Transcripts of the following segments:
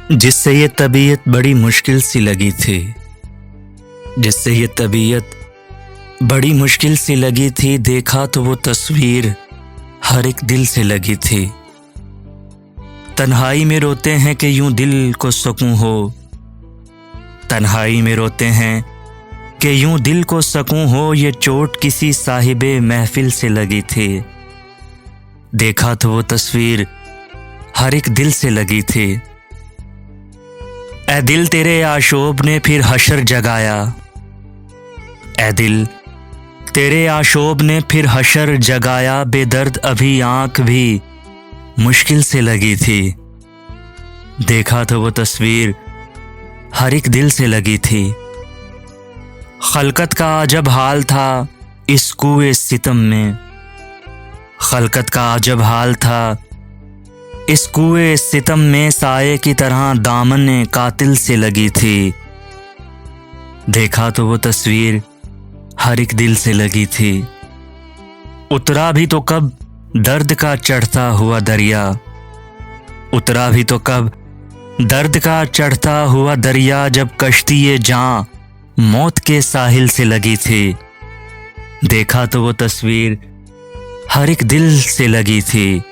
जिससे ये तबीयत बड़ी मुश्किल सी लगी थी, जिससे ये तबीयत बड़ी मुश्किल सी लगी थी। देखा तो वो तस्वीर हर एक दिल से लगी थी। तन्हाई में रोते हैं कि यूं दिल को सुकून हो, तन्हाई में रोते हैं कि यूं दिल को सुकून हो। ये चोट किसी साहिबे महफिल से लगी थी। देखा तो वो तस्वीर हर एक दिल से लगी थी। ए दिल तेरे आशोब ने फिर हशर जगाया, ए दिल तेरे आशोब ने फिर हशर जगाया। बेदर्द अभी आंख भी मुश्किल से लगी थी। देखा तो वो तस्वीर हर एक दिल से लगी थी। खलकत का अजब हाल था इस कुए सितम में, खलकत का अजब हाल था इस कुए सितम में। साये की तरह दामन कातिल से लगी थी। देखा तो वो तस्वीर हर एक दिल से लगी थी। उतरा भी तो कब दर्द का चढ़ता हुआ दरिया, उतरा भी तो कब दर्द का चढ़ता हुआ दरिया। जब कश्ती ये जां मौत के साहिल से लगी थी। देखा तो वो तस्वीर हर एक दिल से लगी थी।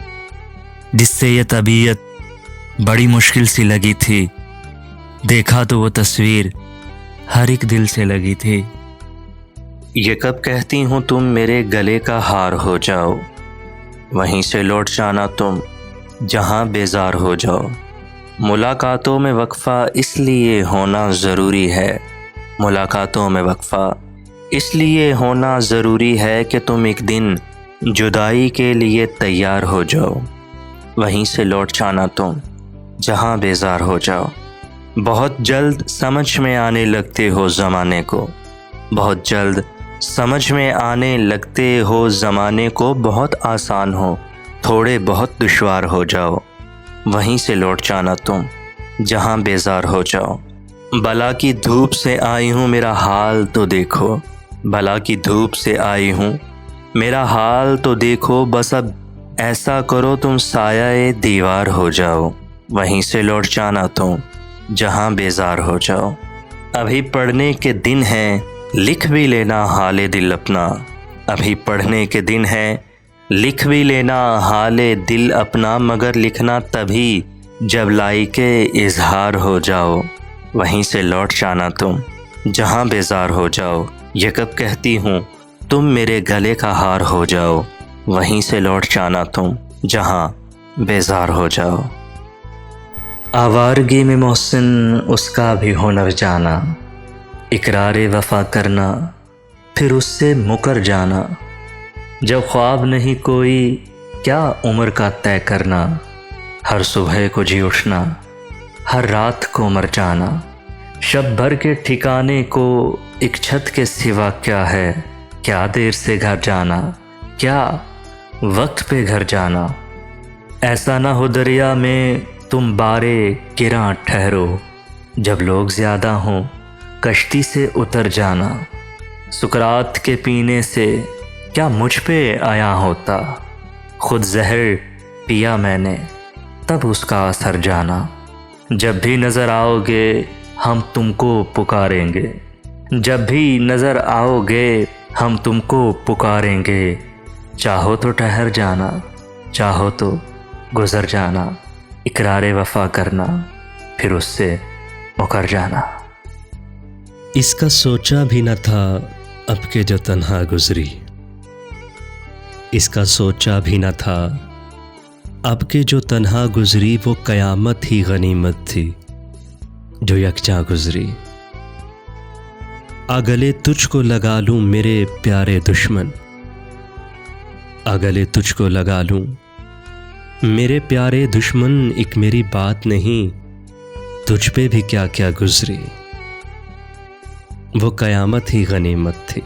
जिससे ये तबीयत बड़ी मुश्किल सी लगी थी। देखा तो वो तस्वीर हर एक दिल से लगी थी। ये कब कहती हूँ तुम मेरे गले का हार हो जाओ, वहीं से लौट जाना तुम जहाँ बेजार हो जाओ। मुलाकातों में वक्फ़ा इसलिए होना ज़रूरी है, मुलाकातों में वक्फ़ा इसलिए होना ज़रूरी है कि तुम एक दिन जुदाई के लिए तैयार हो जाओ। वहीं से लौट जाना तुम जहाँ बेजार हो जाओ। बहुत जल्द समझ में आने लगते हो ज़माने को, बहुत जल्द समझ में आने लगते हो ज़माने को। बहुत आसान हो थोड़े बहुत दुश्वार हो जाओ। वहीं से लौट जाना तुम जहाँ बेजार हो जाओ। बला की धूप से आई हूँ मेरा हाल तो देखो, बला की धूप से आई हूँ मेरा हाल तो देखो। बस अब ऐसा करो तुम साया दीवार हो जाओ। वहीं से लौट जाना तुम जहाँ बेजार हो जाओ। अभी पढ़ने के दिन हैं लिख भी लेना हाले दिल अपना, अभी पढ़ने के दिन हैं लिख भी लेना हाले दिल अपना। मगर लिखना तभी जब लाइके इजहार हो जाओ। वहीं से लौट जाना तुम जहाँ बेजार हो जाओ। ये कब कहती हूँ तुम मेरे गले का हार हो जाओ, वहीं से लौट जाना तुम जहाँ बेजार हो जाओ। आवारगी में मोहसिन उसका भी हुनर जाना, इकरारे वफा करना फिर उससे मुकर जाना। जब ख्वाब नहीं कोई क्या उम्र का तय करना, हर सुबह को जी उठना हर रात को मर जाना। शब भर के ठिकाने को एक छत के सिवा क्या है, क्या देर से घर जाना, क्या वक्त पे घर जाना। ऐसा ना हो दरिया में तुम बारे गिरां ठहरो, जब लोग ज़्यादा हों कश्ती से उतर जाना। सुकरात के पीने से क्या मुझ पे आया होता, खुद जहर पिया मैंने तब उसका असर जाना। जब भी नज़र आओगे हम तुमको पुकारेंगे, जब भी नज़र आओगे हम तुमको पुकारेंगे। चाहो तो ठहर जाना, चाहो तो गुज़र जाना। इकरारे वफ़ा करना फिर उससे मुकर जाना। इसका सोचा भी न था अब के जो तन्हा गुजरी, इसका सोचा भी न था अब के जो तन्हा गुजरी। वो क़यामत ही गनीमत थी जो यकजा गुजरी। अगले तुझको लगा लूँ मेरे प्यारे दुश्मन, अगले तुझको लगा लूँ मेरे प्यारे दुश्मन। एक मेरी बात नहीं तुझ पे भी क्या क्या गुजरी। वो क़यामत ही गनीमत थी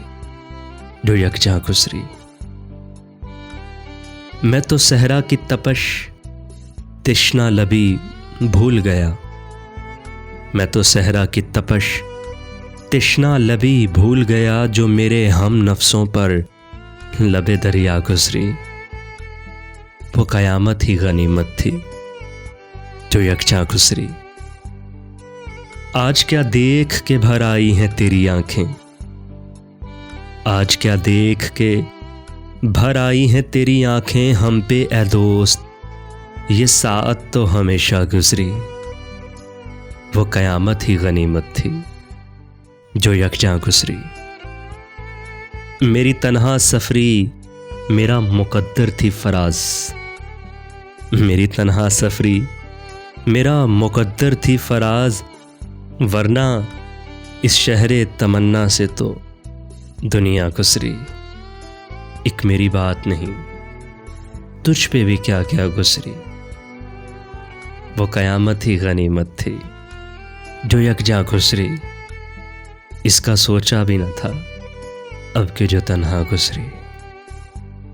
जो यकजा गुजरी। मैं तो सहरा की तपश तिश्ना लबी भूल गया, मैं तो सहरा की तपश तिश्ना लबी भूल गया। जो मेरे हम नफ्सों पर लबे दरिया गुजरी। वो क़यामत ही गनीमत थी जो यकजा गुजरी। आज क्या देख के भर आई हैं तेरी आंखें, आज क्या देख के भर आई हैं तेरी आंखें हम पे ए दोस्त, ये साअत तो हमेशा गुजरी। वो कयामत ही गनीमत थी जो यकजां गुजरी। मेरी तन्हा सफरी मेरा मुकद्दर थी फराज, मेरी तन्हा सफरी मेरा मुकद्दर थी फराज, वरना इस शहरे तमन्ना से तो दुनिया गुजरी। एक मेरी बात नहीं तुझ पे भी क्या क्या गुजरी। वो कयामत ही गनीमत थी जो यकजां गुजरी, इसका सोचा भी न था अब के जो तन्हा गुजरी।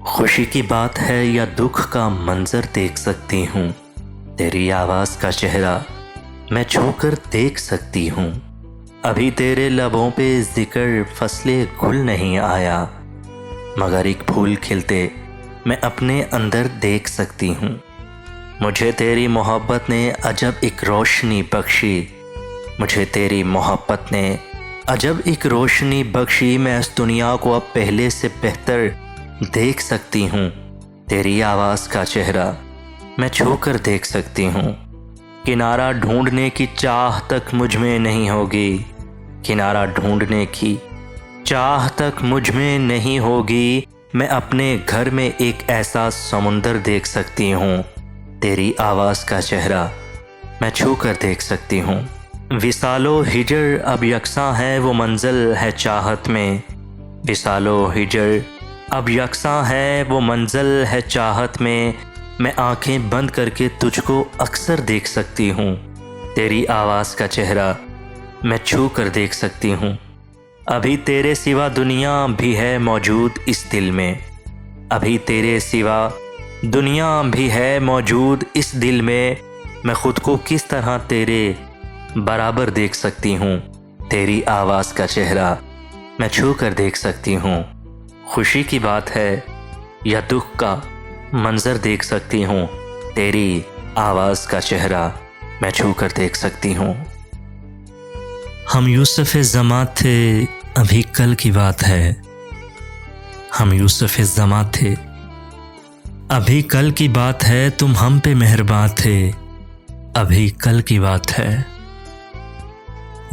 खुशी की बात है या दुख का मंजर देख सकती हूँ, तेरी आवाज़ का चेहरा मैं छूकर देख सकती हूँ। अभी तेरे लबों पे जिक्र फसले गुल नहीं आया, मगर एक फूल खिलते मैं अपने अंदर देख सकती हूँ। मुझे तेरी मोहब्बत ने अजब एक रोशनी बख्शी, मुझे तेरी मोहब्बत ने अजब एक रोशनी बख्शी। मैं इस दुनिया को अब पहले से बेहतर देख सकती हूँ। तेरी आवाज़ का चेहरा मैं छूकर देख सकती हूँ। किनारा ढूंढने की चाह तक मुझ में नहीं होगी, किनारा ढूंढने की चाह तक मुझ में नहीं होगी। मैं अपने घर में एक ऐसा समुंदर देख सकती हूँ। तेरी आवाज़ का चेहरा मैं छूकर देख सकती हूँ। विसालो हिजर अब यकसां है वो मंजिल है चाहत में, विसालो हिजर अब यकसां है वो मंजिल है चाहत में। मैं आंखें बंद करके तुझको अक्सर देख सकती हूँ। तेरी आवाज़ का चेहरा मैं छू कर देख सकती हूँ। अभी तेरे सिवा दुनिया भी है मौजूद इस दिल में, अभी तेरे सिवा दुनिया भी है मौजूद इस दिल में। मैं ख़ुद को किस तरह तेरे बराबर देख सकती हूँ। तेरी आवाज़ का चेहरा मैं छू कर देख सकती हूँ। खुशी की बात है या दुख का मंजर देख सकती हूँ, तेरी आवाज़ का चेहरा मैं छू कर देख सकती हूँ। हम यूसुफ़ ज़मा थे अभी कल की बात है, हम यूसुफ़ ज़मा थे अभी कल की बात है। तुम हम पे मेहरबान थे अभी कल की बात है।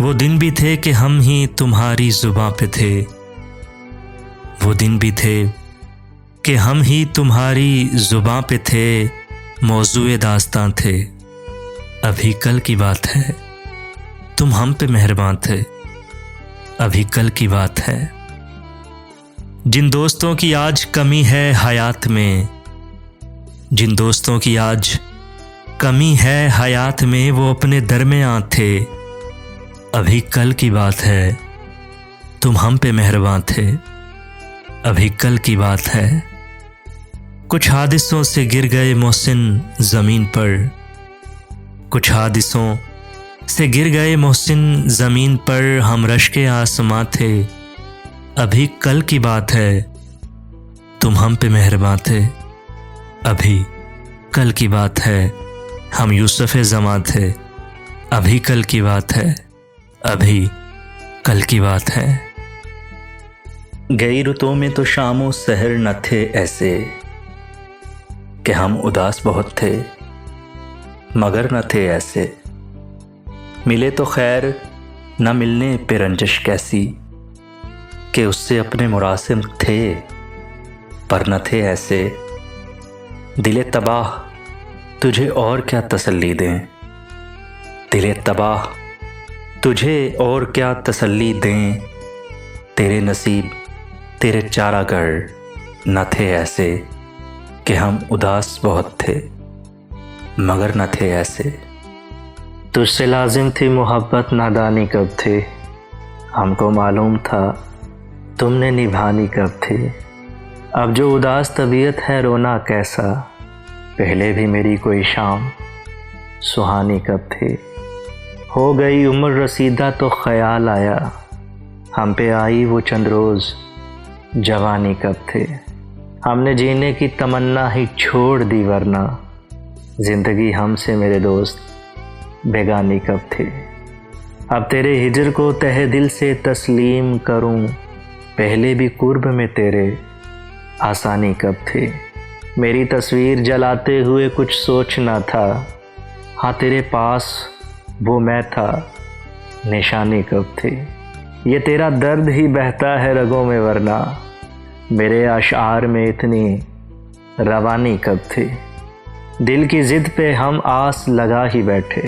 वो दिन भी थे कि हम ही तुम्हारी ज़ुबां पे थे, वो दिन भी थे कि हम ही तुम्हारी ज़ुबां पे थे। मौज़ूए दास्तां थे अभी कल की बात है। तुम हम पे मेहरबान थे अभी कल की बात है। जिन दोस्तों की आज कमी है हयात में, जिन दोस्तों की आज कमी है हयात में, वो अपने दरमियाँ थे अभी कल की बात है। तुम हम पे मेहरबान थे अभी कल की बात है। कुछ हादिसों से गिर गए मोहसिन ज़मीन पर, कुछ हादिसों से गिर गए मोहसिन ज़मीन पर। हम रश्के आसमां थे अभी कल की बात है। तुम हम पे मेहरबान थे अभी कल की बात है। हम यूसुफ़ ज़मा थे अभी कल की बात है, अभी कल की बात है। गई रुतों में तो शामों सहर न थे ऐसे कि हम उदास बहुत थे, मगर न थे ऐसे। मिले तो खैर न मिलने पे रंजिश कैसी कि उससे अपने मुरासिम थे, पर न थे ऐसे। दिले तबाह तुझे और क्या तसल्ली दें, दिले तबाह तुझे और क्या तसल्ली दें। तेरे नसीब तेरे चारागर न थे ऐसे कि हम उदास बहुत थे, मगर न थे ऐसे। तुझसे लाजिम थी मोहब्बत नादानी कब थे, हमको मालूम था तुमने निभानी कब थे। अब जो उदास तबीयत है रोना कैसा, पहले भी मेरी कोई शाम सुहानी कब थे। हो गई उम्र रसीदा तो ख्याल आया, हम पे आई वो चंद रोज़ जवानी कब थे। हमने जीने की तमन्ना ही छोड़ दी, वरना ज़िंदगी हमसे मेरे दोस्त बेगानी कब थे। अब तेरे हिजर को तहे दिल से तस्लीम करूं, पहले भी कुर्ब में तेरे आसानी कब थी। मेरी तस्वीर जलाते हुए कुछ सोचना था, हाँ तेरे पास वो मैं था, निशानी कब थी। ये तेरा दर्द ही बहता है रगों में, वरना मेरे अशार में इतनी रवानी कब थी। दिल की ज़िद पे हम आस लगा ही बैठे,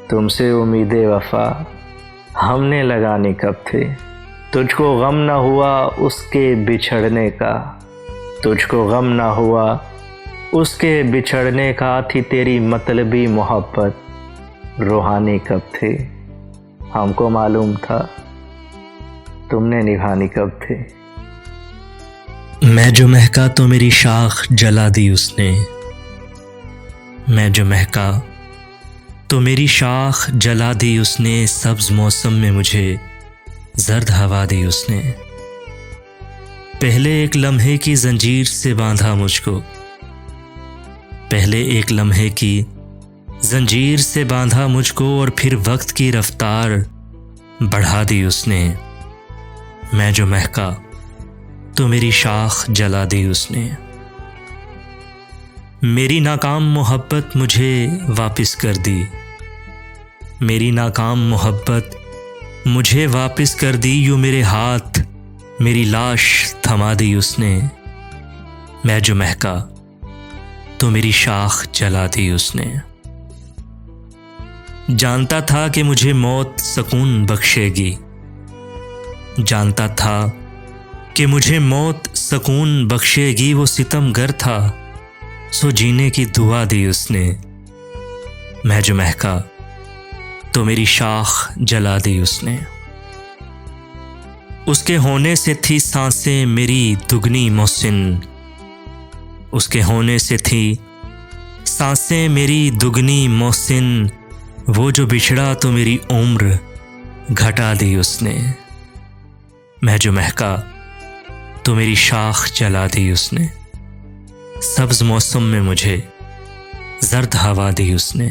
तुमसे उम्मीदें वफ़ा हमने लगानी कब थी। तुझको गम न हुआ उसके बिछड़ने का, तुझको गम न हुआ उसके बिछड़ने का, थी तेरी मतलबी मोहब्बत रूहानी कब थी। हमको मालूम था तुमने निभानी कब थी। मैं जो महका तो मेरी शाख जला दी उसने, मैं जो महका तो मेरी शाख जला दी उसने। सब्ज़ मौसम में मुझे जर्द हवा दी उसने। पहले एक लम्हे की जंजीर से बांधा मुझको, पहले एक लम्हे की जंजीर से बांधा मुझको, और फिर वक्त की रफ्तार बढ़ा दी उसने। मैं जो महका तो मेरी शाख जला दी उसने। मेरी नाकाम मोहब्बत मुझे वापस कर दी, मेरी नाकाम मोहब्बत मुझे वापस कर दी। यूँ मेरे हाथ मेरी लाश थमा दी उसने। मैं जो महका तो मेरी शाख जला दी उसने। जानता था कि मुझे मौत सुकून बख्शेगी, जानता था कि मुझे मौत सुकून बख्शेगी। वो सितमगर था सो जीने की दुआ दी उसने। मैं जो महका तो मेरी शाख जला दी उसने। उसके होने से थी सांसें मेरी दुगनी मोहसिन, उसके होने से थी सांसें मेरी दुगनी मोहसिन। वो जो बिछड़ा तो मेरी उम्र घटा दी उसने। मैं जो महका तो मेरी शाख जला दी उसने। सब्ज़ मौसम में मुझे जर्द हवा दी उसने।